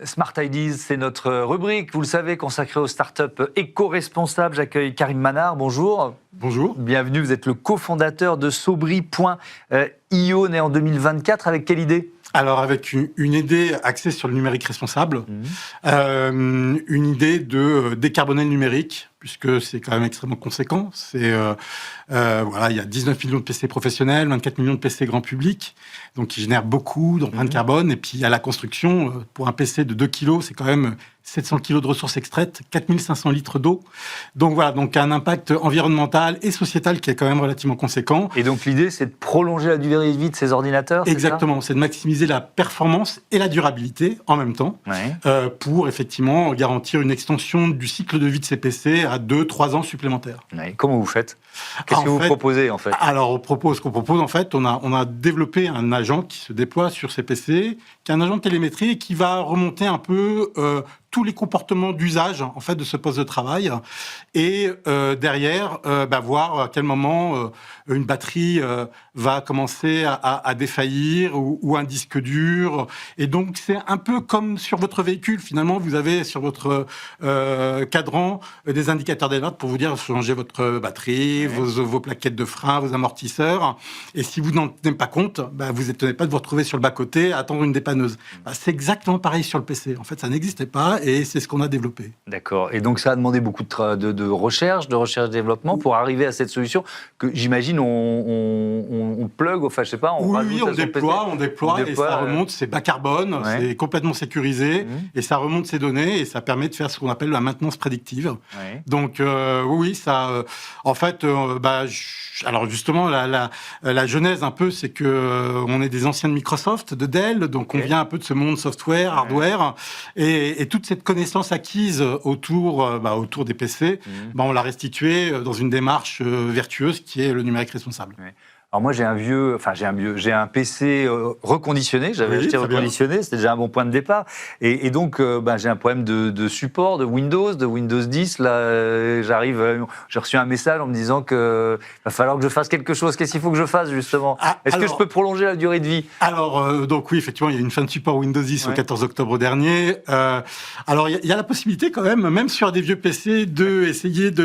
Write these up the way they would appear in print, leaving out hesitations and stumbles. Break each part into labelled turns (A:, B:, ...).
A: Smart Ideas, c'est notre rubrique, vous le savez, consacrée aux startups éco-responsables. J'accueille Karim Manard, bonjour.
B: Bonjour.
A: Bienvenue, vous êtes le cofondateur de Sobri.io, né en 2024. Avec quelle idée ?
B: Alors, avec une idée axée sur le numérique responsable, une idée de décarboner le numérique, puisque c'est quand même extrêmement conséquent. Voilà, il y a 19 millions de PC professionnels, 24 millions de PC grand public, donc qui génèrent beaucoup d'empreintes carbone. Et puis, à la construction, pour un PC de 2 kilos, c'est quand même 700 kilos de ressources extraites, 4500 litres d'eau. Donc voilà, donc un impact environnemental et sociétal qui est quand même relativement conséquent.
A: Et donc l'idée, c'est de prolonger la durée de vie de ces ordinateurs ?
B: Exactement, c'est de maximiser la performance et la durabilité en même temps, pour effectivement garantir une extension du cycle de vie de ces PC à 2-3 ans supplémentaires.
A: Comment vous faites ? Qu'est-ce que vous proposez en fait ?
B: Alors ce qu'on propose en fait, on a développé un agent qui se déploie sur ces PC, qui est un agent de télémétrie et qui va remonter un peu tous les comportements d'usage en fait de ce poste de travail et derrière voir à quel moment une batterie va commencer à défaillir ou un disque dur. Et donc c'est un peu comme sur votre véhicule, finalement vous avez sur votre cadran des indicateurs d'alerte pour vous dire changer votre batterie, vos plaquettes de frein, vos amortisseurs. Et si vous n'en tenez pas compte, vous n'étonnez pas de vous retrouver sur le bas-côté à attendre une dépanneuse. C'est exactement pareil sur le PC. En fait, ça n'existait pas et c'est ce qu'on a développé.
A: D'accord. Et donc ça a demandé beaucoup de recherche-développement pour arriver à cette solution que j'imagine on plug, enfin je sais pas, on rajoute
B: on déploie et ça remonte, c'est bas carbone, c'est complètement sécurisé et ça remonte ces données et ça permet de faire ce qu'on appelle la maintenance prédictive. Donc ça, en fait, alors justement la genèse un peu, c'est que on est des anciens de Microsoft, de Dell, donc on vient un peu de ce monde software, hardware et toute cette connaissance acquise autour des PC, on l'a restituée dans une démarche vertueuse qui est le numérique responsable.
A: Alors moi j'ai un PC reconditionné, j'avais acheté reconditionné, c'était déjà un bon point de départ. Et donc j'ai un problème de support, de Windows 10. Là, j'ai reçu un message en me disant que va falloir que je fasse quelque chose. Qu'est-ce qu'il faut que je fasse justement ? Est-ce que je peux prolonger la durée de vie ?
B: Alors donc oui, effectivement, il y a une fin de support Windows 10 au 14 octobre dernier. Alors il y a la possibilité quand même sur des vieux PC, d'essayer de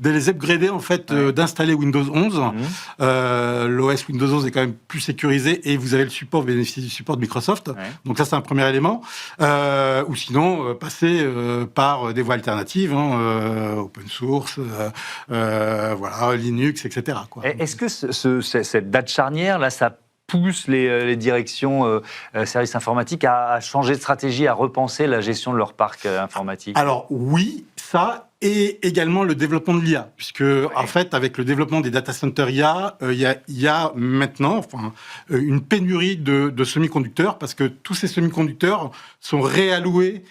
B: les upgrader en fait, d'installer Windows 11. L'OS Windows 11 est quand même plus sécurisé et vous avez vous bénéficiez du support de Microsoft. Donc ça, c'est un premier élément. Ou sinon, passer par des voies alternatives, open source, Linux, etc.
A: Est-ce que cette date charnière, là, ça pousse les directions services informatiques à changer de stratégie, à repenser la gestion de leur parc informatique ?
B: Alors oui, ça... Et également le développement de l'IA, puisque en fait, avec le développement des data centers IA, il y a maintenant une pénurie de semi-conducteurs, parce que tous ces semi-conducteurs sont réalloués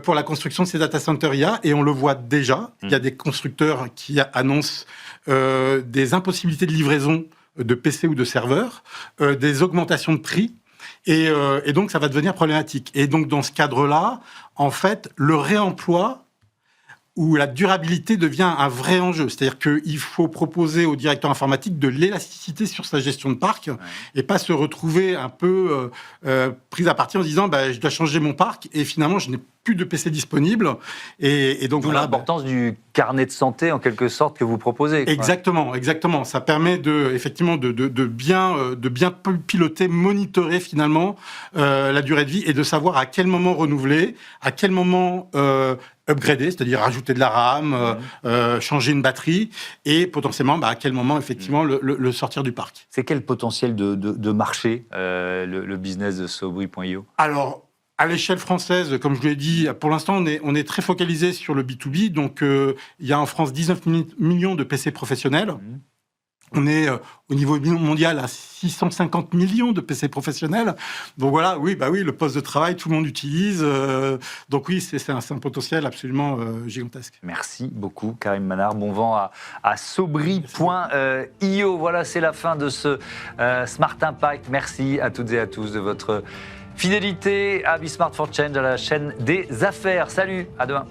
B: pour la construction de ces data centers IA, et on le voit déjà. Il y a des constructeurs qui annoncent des impossibilités de livraison de PC ou de serveurs, des augmentations de prix, et donc ça va devenir problématique. Et donc dans ce cadre-là, en fait, le réemploi où la durabilité devient un vrai enjeu. C'est-à-dire qu'il faut proposer au directeur informatique de l'élasticité sur sa gestion de parc et pas se retrouver un peu pris à partie en se disant je dois changer mon parc et finalement je n'ai plus de PC disponibles. Et donc,
A: d'où l'importance du carnet de santé, en quelque sorte, que vous proposez.
B: Exactement. Ça permet effectivement de bien piloter, monitorer finalement la durée de vie et de savoir à quel moment renouveler, à quel moment upgrader, c'est-à-dire rajouter de la RAM, changer une batterie, et potentiellement à quel moment effectivement le sortir du parc.
A: C'est quel potentiel de marché, le business de Sobri.io ?
B: Alors, à l'échelle française, comme je vous l'ai dit, pour l'instant, on est très focalisé sur le B2B. Donc, il y a en France 19 millions de PC professionnels. On est au niveau mondial à 650 millions de PC professionnels. Donc voilà, le poste de travail, tout le monde utilise. Donc oui, c'est un potentiel absolument gigantesque.
A: Merci beaucoup, Karim Manard. Bon vent à Sobri.io. Voilà, c'est la fin de ce Smart Impact. Merci à toutes et à tous de votre fidélité à Be Smart for Change, à la chaîne des affaires. Salut, à demain.